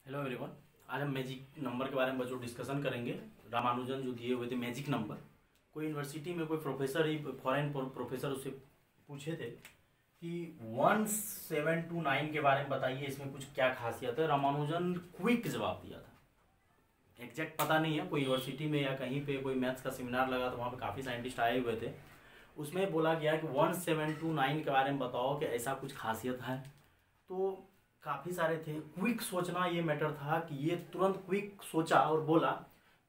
Hello everyone. आज हम magic number के बारे में बच्चों डिस्कशन करेंगे। रामानुजन जो दिए हुए थे मैजिक नंबर, कोई यूनिवर्सिटी में कोई प्रोफेसर ही फॉरेन प्रोफेसर उससे पूछे थे कि 1729 के बारे में बताइए, इसमें कुछ क्या खासियत है। रामानुजन क्विक जवाब दिया था। एग्जैक्ट पता नहीं है, कोई यूनिवर्सिटी में या कहीं पे कोई मैथ्स का सेमिनार लगा तो वहाँ पे काफ़ी साइंटिस्ट आए हुए थे। उसमें बोला गया कि 1729 के बारे में बताओ कि ऐसा कुछ खासियत है। तो काफ़ी सारे थे। क्विक सोचना ये मैटर था कि ये तुरंत क्विक सोचा और बोला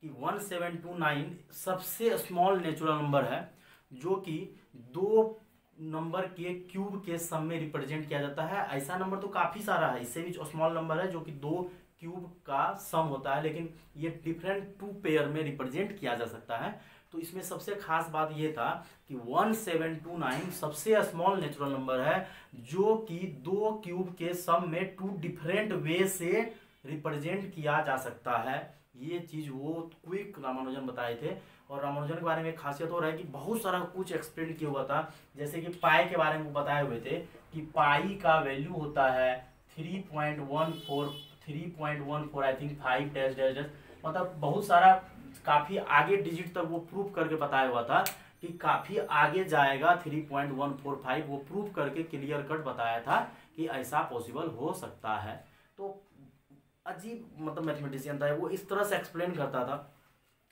कि 1729 सबसे स्मॉल नेचुरल नंबर है जो कि दो नंबर के क्यूब के सम में रिप्रेजेंट किया जाता है। ऐसा नंबर तो काफ़ी सारा है, इससे भी स्मॉल नंबर है जो कि दो क्यूब का सम होता है, लेकिन ये डिफरेंट टू पेयर में रिप्रेजेंट किया जा सकता है। तो इसमें सबसे खास बात ये था कि 1729 सबसे स्मॉल नेचुरल नंबर है जो कि दो क्यूब के सम में टू डिफरेंट वे से रिप्रेजेंट किया जा सकता है। ये चीज वो क्विक रामानुजन बताए थे। और रामानुजन के बारे में एक खासियत हो रहा है कि बहुत सारा कुछ एक्सप्लेन किया हुआ था। जैसे कि पाई के बारे में बताए हुए थे कि पाई का वैल्यू होता है 3.14 I think 5 dash dash dash, मतलब बहुत सारा काफी आगे डिजिट तक वो प्रूव करके बताया हुआ था कि काफी आगे जाएगा 3.145, वो प्रूव करके क्लियर कट बताया था कि ऐसा पॉसिबल हो सकता है। तो अजीब मतलब मैथमेटिशियन था वो, इस तरह से एक्सप्लेन करता था,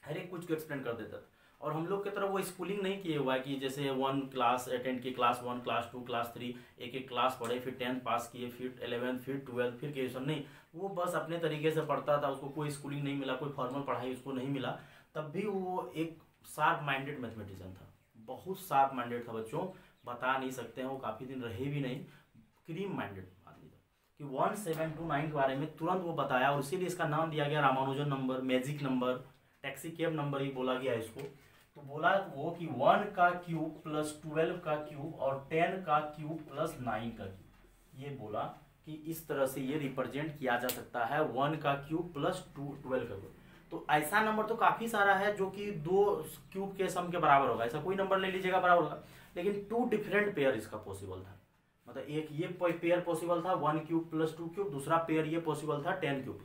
हर एक कुछ को एक्सप्लेन कर देता था। और हम लोग की तरफ वो स्कूलिंग नहीं किए हुआ है कि जैसे 1 क्लास अटेंड की, क्लास 1 क्लास 2 क्लास 3 एक एक क्लास पढ़े, फिर 10th पास किए, फिर 11 फिर 12 फिर ग्रेजुएशन, नहीं। वो बस अपने तरीके से पढ़ता था, उसको कोई स्कूलिंग नहीं मिला, कोई फॉर्मल पढ़ाई उसको नहीं मिला। तब भी वो एक शार्प माइंडेड मैथमेटिशियन था, बहुत शार्प माइंडेड था बच्चों, बता नहीं सकते हैं। वो काफ़ी दिन रहे भी नहीं, क्रीम माइंडेड आदमी था कि 1729 के बारे में तुरंत वो बताया। और इसीलिए इसका नाम दिया गया Ramanujan number, magic number, taxi cab number ही बोला गया इसको। तो बोला वो कि 1 का क्यूब प्लस 12 का क्यूब और 10 का क्यूब प्लस 9 का क्यूब, ये बोला कि इस तरह से ये रिप्रेजेंट किया जा सकता है 1 का क्यूब प्लस 12 का क्यूब। तो ऐसा नंबर तो काफी सारा है जो कि दो क्यूब के सम के बराबर होगा, ऐसा कोई नंबर ले लीजिएगा बराबर होगा, लेकिन टू डिफरेंट पेयर इसका पॉसिबल था। मतलब एक ये पेयर पॉसिबल था 1 क्यूब प्लस 2 क्यूब, दूसरा पेयर ये पॉसिबल था 10 क्यूब।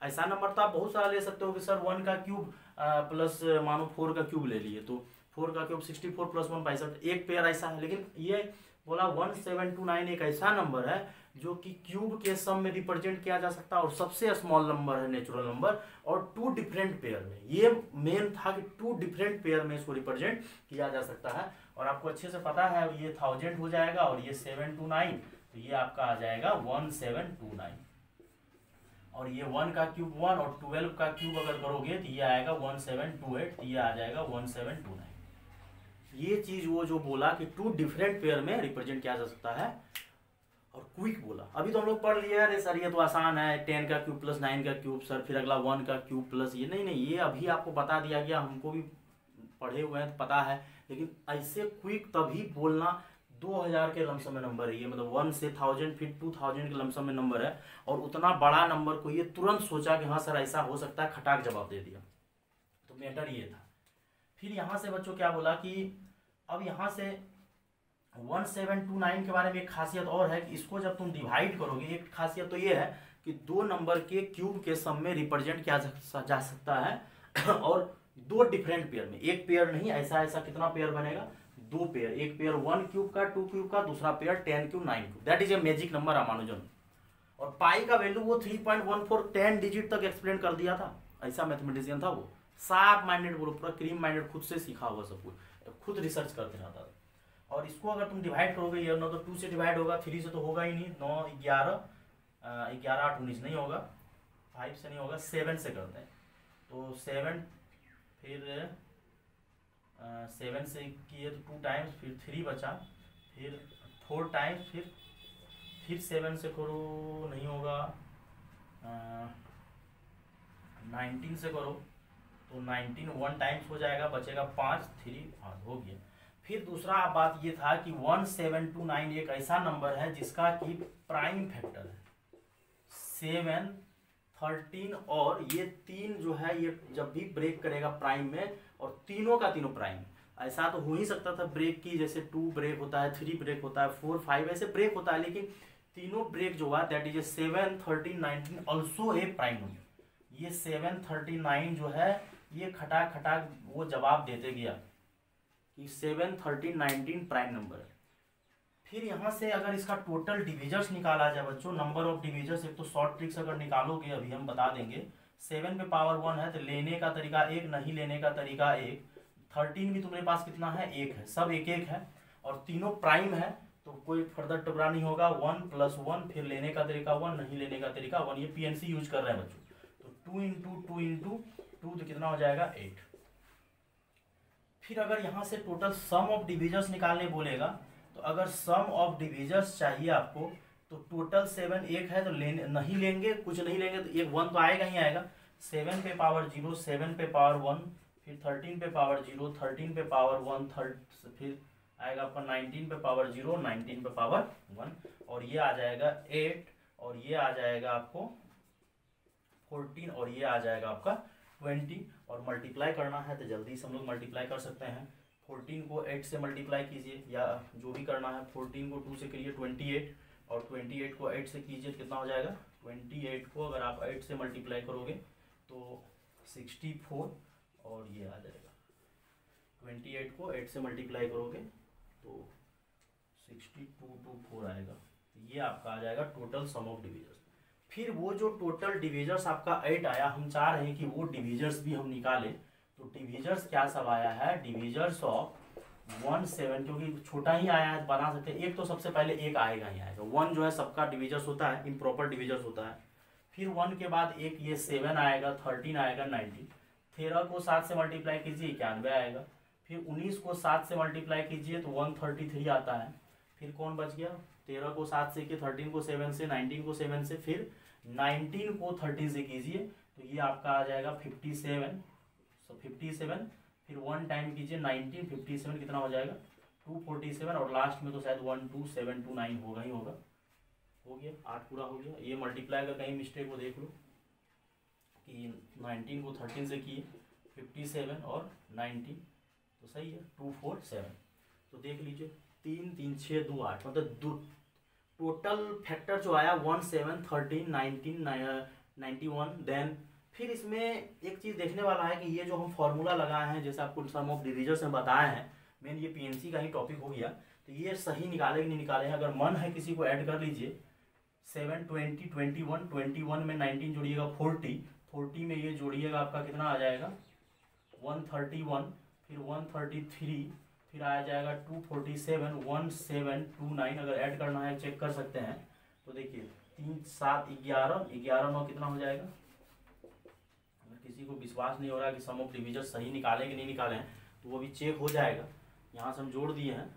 ऐसा नंबर तो आप बहुत सारा ले सकते हो कि सर 1 का क्यूब प्लस मानो 4 का क्यूब ले लिए तो 4 का क्यूब 64 प्लस 1 65, एक पेयर ऐसा है। लेकिन ये बोला 1729 एक ऐसा नंबर है जो कि क्यूब के सम में रिप्रेजेंट किया जा सकता है और सबसे स्मॉल नंबर है नेचुरल नंबर, और टू डिफरेंट पेयर में। ये मेन था कि टू डिफरेंट पेयर में इसको रिप्रेजेंट किया जा सकता है। और आपको अच्छे से पता है ये 1000 हो जाएगा और ये 729, तो ये आपका आ जाएगा 1729। और ये 1 का क्यूब 1 और 12 का क्यूब अगर करोगे तो ये आएगा 1728, तो ये आ जाएगा 1729। ये चीज वो जो बोला कि टू डिफरेंट पेयर में रिप्रेजेंट किया जा सकता है और क्विक बोला। अभी तो हम लोग पढ़ लिया, अरे सर ये तो आसान है, 10 का क्यूब प्लस 9 का क्यूब सर, फिर अगला 1 का क्यूब प्लस ये, नहीं, ये अभी आपको बता दिया गया, हमको भी पढ़े हुए हैं तो पता है। लेकिन ऐसे क्विक तभी बोलना, 2000 के लमसम में नंबर है ये, मतलब 1 से 1000 फिर 2000 के लमसम में नंबर है। और उतना बड़ा नंबर को ये तुरंत सोचा कि हाँ सर ऐसा हो सकता है, खटाक जवाब दे दिया। तो मैटर ये था। फिर यहाँ से बच्चों क्या बोला कि अब यहाँ से 1729 के बारे में एक खासियत और है कि इसको जब तुम डिवाइड करोगे, एक खासियत तो ये है कि दो नंबर के क्यूब के सम में रिप्रेजेंट किया जा सकता है और दो डिफरेंट पेयर में, एक पेयर नहीं, ऐसा ऐसा कितना पेयर बनेगा, दो पेयर, एक पेयर 1 क्यूब का 2 क्यूब का, दूसरा pair 10 cube 9 cube, that is a magic number Ramanujan. और पाई का वैल्यू वो 3.14 10 डिजिट तक एक्सप्लेन कर दिया था। ऐसा मैथमेटिशियन था वो, शार्प माइंडेड, वो पूरा क्रीम माइंडेड, खुद से सीखा हुआ सब कुछ, खुद रिसर्च करते रहता था। और इसको अगर तुम डिवाइड करोगे, ये 9 तो 2 से डिवाइड होगा, 3 से तो होगा ही नहीं, 9 11 11 8 19 नहीं होगा, 5 से नहीं होगा, 7 से करते हैं। तो 7 फिर 7 से किए तो 2 टाइम्स, फिर 3 बचा, फिर 4 टाइम्स, फिर 7 से करो, नहीं होगा, 19 से करो तो 19 1 टाइम्स हो जाएगा, बचेगा 5 3 5 हो गया। फिर दूसरा बात ये था कि 1729 एक ऐसा नंबर है जिसका कि प्राइम फैक्टर है 7 13, और ये 3 जो है ये जब भी ब्रेक करेगा प्राइम में, और तीनों का तीनों प्राइम, ऐसा तो हो ही सकता था ब्रेक की, जैसे 2 ब्रेक होता है, 3 ब्रेक होता है, 4 5 ऐसे ब्रेक होता है, लेकिन तीनों ब्रेक जो हुआ that is 7, 13, 19 also a prime number. ये 7, 39 जो है ये खटाक खटाक वो जवाब देते गया कि 7, 13, 19 प्राइम नंबर है। फिर यहाँ से अगर इसका टोटल डिविजर्स निकाला जाए बच्चों, नंबर ऑफ डिविजर्स, एक तो शॉर्ट ट्रिक्स अगर निकालोगे अभी हम बता देंगे। 7 पे पावर 1 है तो लेने का तरीका एक, नहीं लेने का तरीका एक। 13 भी तुम्हारे पास कितना है, एक है, सब एक एक है और तीनों प्राइम है तो कोई फर्दर टुकड़ा नहीं होगा। 1 + 1, फिर लेने का तरीका 1, नहीं लेने का तरीका 1। ये पीएनसी यूज कर रहे हैं बच्चों। तो 2 × 2 × 2 तो कितना हो जाएगा 8। फिर अगर यहाँ से टोटल सम ऑफ डिविजर्स निकालने बोलेगा तो अगर सम ऑफ डिविजर्स चाहिए आपको तो टोटल 7 एक है तो नहीं लेंगे, कुछ नहीं लेंगे तो एक 1 तो आएगा ही आएगा। 7 पे पावर 0, 7 पे पावर 1, फिर 13 पे पावर 0, 13 पे पावर 1, फिर आएगा आपका 19 पे पावर 0, 19 पे पावर 1 और ये आ जाएगा 8 और ये आ जाएगा आपको 14 और ये आ जाएगा आपका 20। और मल्टीप्लाई करना है तो जल्दी से हम लोग मल्टीप्लाई कर सकते हैं। 14 को 8 से मल्टीप्लाई कीजिए या जो भी करना है। 14 को 2 से करिए 28 और 28 को 8 से कीजिए तो कितना हो जाएगा 28 को अगर आप 8 से मल्टीप्लाई करोगे तो 64 और ये आ जाएगा 28 को 8 से मल्टीप्लाई करोगे तो 6224 आएगा। तो ये आपका आ जाएगा टोटल सम ऑफ डिविजर्स। फिर वो जो टोटल डिविजर्स आपका 8 आया, हम चाह रहे हैं कि वो डिविजर्स भी हम निकालें। तो डिविजर्स क्या सब आया है, डिविजर्स ऑफ 1, 7, क्योंकि छोटा ही आया है बना सकते हैं। एक तो सबसे पहले एक आएगा ही आएगा। 1 जो है सबका डिविजर्स होता है, इम्प्रॉपर डिविजर्स होता है। फिर 1 के बाद एक ये 7 आएगा, 13 आएगा, 19। 13 को 7 से मल्टीप्लाई कीजिए 91 आएगा। फिर 19 को 7 से मल्टीप्लाई कीजिए तो 133 आता है। फिर कौन बच गया, 13 को 7 से कि 13 को 7 से, 19 को 7 से, फिर 19 को 13 से कीजिए तो ये आपका आ जाएगा 57। 57 फिर 1 टाइम कीजिए 19, 57 कितना हो जाएगा 247 और लास्ट में तो शायद 12729 होगा ही होगा। हो गया 8 पूरा हो गया। ये मल्टीप्लाई का कहीं मिस्टेक हो देख लो कि 19 को 13 से किए 57 और 19 तो सही है 247। तो देख लीजिए 3, 3, 6, 2, 8 मतलब दो टोटल फैक्टर जो आया 1, 7, 13, 19, 91। देन फिर इसमें एक चीज़ देखने वाला है कि ये जो हम फॉर्मूला लगाए हैं जैसे आपको सम ऑफ डिविजर्स में बताए हैं, मेन ये पीएनसी का ही टॉपिक हो गया। तो ये सही निकाले कि नहीं निकाले हैं, अगर मन है किसी को ऐड कर लीजिए। 7, 20, 21, 21 में 19 जोड़िएगा 40, 40 में ये जोड़िएगा आपका कितना आ जाएगा 131, फिर 133, फिर आ जाएगा 247, 1729। अगर ऐड करना है चेक कर सकते हैं तो देखिए 3, 7, 11, 11, 9 कितना हो जाएगा। अगर किसी को विश्वास नहीं हो रहा कि सम ऑफ डिविजन सही निकाले कि नहीं निकाले हैं तो वो भी चेक हो जाएगा। यहाँ से हम जोड़ दिए हैं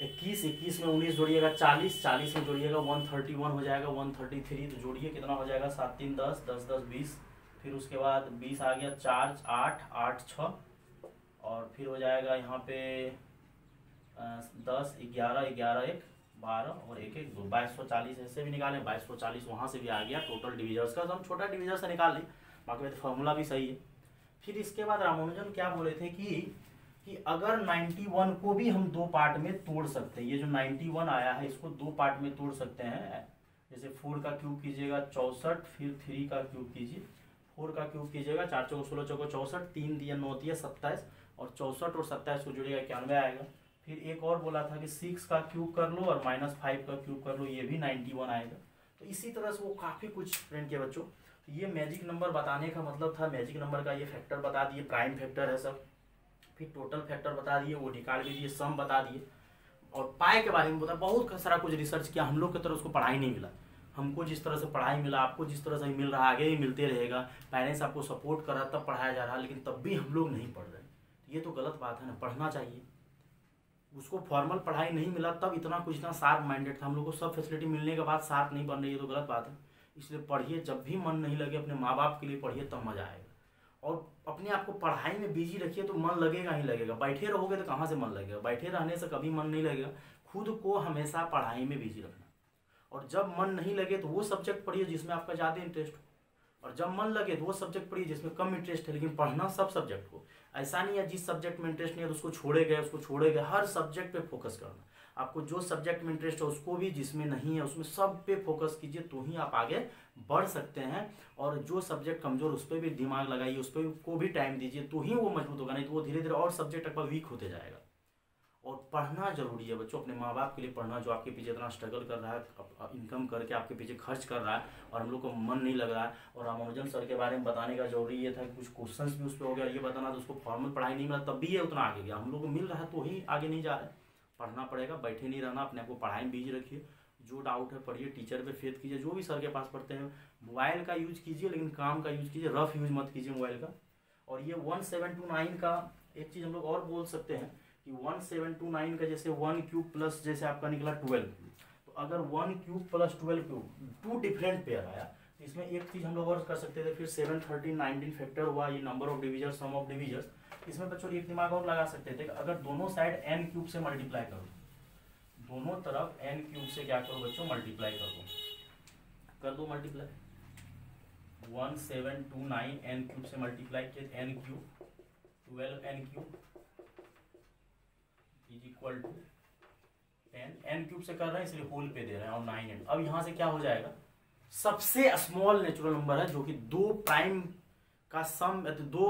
21, 21 में 19 जोड़िएगा 40, 40 में जोड़िएगा 131 हो जाएगा 133। तो जोड़िए कितना हो जाएगा 7, 3, 10, 10, 10, 20। फिर उसके बाद 20 आ गया 4, 8, 8, 6 और फिर हो जाएगा यहाँ पे 10, 11, 11, 1, 12 और 1, 1, 2, 2240 ऐसे भी निकालें। 2240 वहाँ से भी आ गया टोटल डिविजर्स का। तो हम छोटा डिविजर से निकाल लें, बाकी में तो फॉर्मूला भी सही है। फिर इसके बाद रामानुजन क्या बोले थे कि अगर 91 को भी हम 2 पार्ट में तोड़ सकते हैं, ये जो 91 आया है इसको 2 पार्ट में तोड़ सकते हैं। जैसे 4 का क्यूब कीजिएगा 64, फिर 3 का क्यूब कीजिए, 4 का क्यूब कीजिएगा 4 चौको 16 चौको 64, 3 दिया 9 दिया 27 और 64 और 27 को जोड़िएगा 91 आएगा। फिर एक और बोला था कि 6 का क्यूब कर लो और -5 का क्यूब कर लो, ये भी 91 आएगा। तो इसी तरह से वो काफ़ी कुछ फ्रेंड के बच्चों। तो ये मैजिक नंबर बताने का मतलब था, मैजिक नंबर का ये फैक्टर बता दिए, प्राइम फैक्टर है सब। फिर टोटल फैक्टर बता दिए, वो निकाल के दिए, सम बता दिए और पाई के बारे में बता। बहुत सारा कुछ रिसर्च किया, हम लोग की तरफ उसको पढ़ाई नहीं मिला। हमको जिस तरह से पढ़ाई मिला, आपको जिस तरह से मिल रहा है आगे भी मिलते रहेगा। पेरेंट्स आपको सपोर्ट कर रहा तब पढ़ाया जा रहा है, लेकिन तब भी हम लोग नहीं पढ़ रहे। ये तो गलत बात है ना, पढ़ना चाहिए। उसको फॉर्मल पढ़ाई नहीं मिला तब इतना कुछ इतना शार्प माइंडेड था। हम लोग को सब फैसिलिटी मिलने के बाद शार्प नहीं बन रही है, तो गलत बात है। इसलिए पढ़िए, जब भी मन नहीं लगे अपने माँ बाप के लिए पढ़िए, तब मजा आएगा। और अपने आप को पढ़ाई में बिजी रखिए तो मन लगेगा ही लगेगा। बैठे रहोगे तो कहाँ से मन लगेगा, बैठे रहने से कभी मन नहीं लगेगा। खुद को हमेशा पढ़ाई में बिजी रखना, और जब मन नहीं लगे तो वो सब्जेक्ट पढ़िए जिसमें आपका ज़्यादा इंटरेस्ट हो, और जब मन लगे तो वो सब्जेक्ट पढ़िए जिसमें कम इंटरेस्ट है। लेकिन पढ़ना सब सब्जेक्ट को, ऐसा नहीं है जिस सब्जेक्ट में इंटरेस्ट नहीं है तो उसको छोड़े गए, हर सब्जेक्ट पे फोकस करना। आपको जो सब्जेक्ट में इंटरेस्ट है उसको भी, जिसमें नहीं है उसमें सब पे फोकस कीजिए, तो ही आप आगे बढ़ सकते हैं। और जो सब्जेक्ट कमजोर उस पर भी दिमाग लगाइए, उस पर को भी टाइम दीजिए, तो ही वो मजबूत होगा, नहीं तो वो धीरे धीरे और सब्जेक्ट आपका वीक होते जाएगा। और पढ़ना जरूरी है बच्चों, अपने माँ बाप के लिए पढ़ना, जो आपके पीछे इतना स्ट्रगल कर रहा है, इनकम करके आपके पीछे खर्च कर रहा है और हम लोग को मन नहीं लग रहा है। और रामानुजन सर के बारे में बताने का जरूरी ये था कि कुछ क्वेश्चंस भी उस पर हो गया, ये बताना, तो उसको फॉर्मल पढ़ाई नहीं मिला तब भी ये उतना आगे गया। हम लोग को मिल रहा है तो ही आगे नहीं जा रहा है। पढ़ना पड़ेगा, बैठे नहीं रहना, अपने आप को पढ़ाई में बिजी रखिए, जो डाउट है पढ़िए, टीचर पे फेथ कीजिए, जो भी सर के पास पढ़ते हैं। मोबाइल का यूज कीजिए लेकिन काम का यूज कीजिए, रफ यूज मत कीजिए मोबाइल का। और ये 1729 का एक चीज़ हम लोग और बोल सकते हैं कि 1729 का जैसे 1 क्यूब प्लस जैसे आपका निकला 12, तो अगर 1 cube plus 12 cube 2 different pair आया, तो इसमें एक चीज़ हम लोग और कर सकते थे। फिर 7, 13, 19 फैक्टर हुआ, ये number of divisor, sum of divisors. इसमें बच्चों एक दिमाग और लगा सकते थे कि अगर दोनों साइड n क्यूब से मल्टीप्लाई करो, दोनों तरफ n क्यूब से क्या करो बच्चों, मल्टीप्लाई कर दो मल्टीप्लाई। 1729 n क्यूब से मल्टीप्लाई किया, n cube 12 n cube is equal to 10, n cube से कर रहे हैं इसलिए होल पे दे रहे हैं, और 9n। अब यहाँ से क्या हो जाएगा, सबसे स्मॉल नेचुरल नंबर है जो कि 2 प्राइम का सम, 2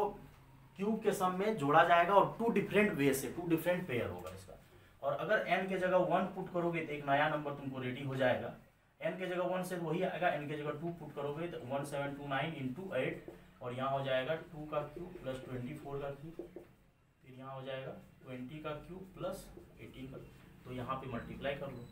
क्यूब के सम में जोड़ा जाएगा और 2 डिफरेंट वे से, 2 डिफरेंट पेयर होगा इसका। और अगर n के जगह 1 पुट करोगे तो एक नया नंबर तुमको रेडी हो जाएगा। n के जगह 1 से वही आएगा, n के जगह 2 पुट करोगे तो 1729 इंटू 8, और यहाँ हो जाएगा 2 का क्यूब प्लस 24 का क्यूब, फिर यहाँ हो जाएगा 20 का क्यूब प्लस 18 का, तो यहाँ पे मल्टीप्लाई कर लो।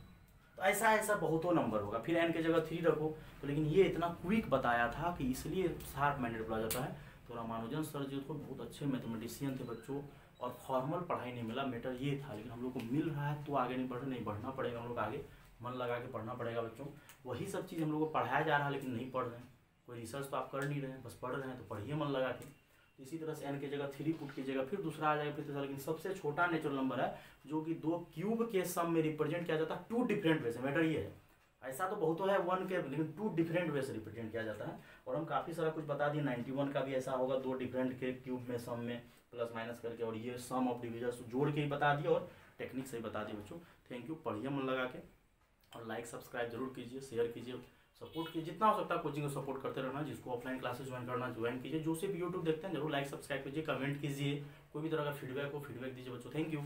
तो ऐसा ऐसा बहुतों नंबर होगा। फिर n के जगह 3 रखो, तो लेकिन ये इतना क्विक बताया था कि इसलिए शार्प माइंडेड बोला जाता है। तो रामानुजन सर जी तो बहुत अच्छे मैथमेटिशियन थे बच्चों, और फॉर्मल पढ़ाई नहीं मिला, मैटर ये था। लेकिन हम लोग को मिल रहा है तो आगे नहीं बढ़ रहे, नहीं बढ़ना पड़ेगा, हम लोग आगे मन लगा के पढ़ना पड़ेगा बच्चों। वही सब चीज़ हम लोग को पढ़ाया जा रहा है लेकिन नहीं पढ़ रहे हैं, कोई रिसर्च तो आप कर नहीं रहे हैं, बस पढ़ रहे हैं, तो पढ़िए मन लगा के। तो इसी तरह से n के जगह 3 पुट कीजिएगा, फिर दूसरा आ जाएगा, फिर तीसरा। लेकिन सबसे छोटा नेचुरल नंबर है जो कि 2 क्यूब के सम में रिप्रेजेंट किया जाता है 2 डिफरेंट वे से। मैटर ये है, ऐसा तो बहुत है 1 के, लेकिन 2 डिफरेंट वे से रिप्रेजेंट किया जाता है। और हम काफ़ी सारा कुछ बता दिए। 91 का भी ऐसा होगा, 2 डिफरेंट के क्यूब में सम में प्लस माइनस करके, और ये सम ऑफ डिविजर्स जोड़ के ही बता दिए और टेक्निक से ही बता दिए बच्चों। थैंक यू, पढ़िए मन लगा के, और लाइक सब्सक्राइब जरूर कीजिए, शेयर कीजिए, सपोर्ट कीजिए, जितना हो सकता है कोचिंग को सपोर्ट करते रहना। जिसको ऑफलाइन क्लासेस ज्वाइन करना ज्वाइन कीजिए, जो सिर्फ यूट्यूब देखते हैं जरूर लाइक सब्सक्राइब कीजिए, कमेंट कीजिए, कोई भी तरह का फीडबैक हो फीडबैक दीजिए बच्चों। Thank you.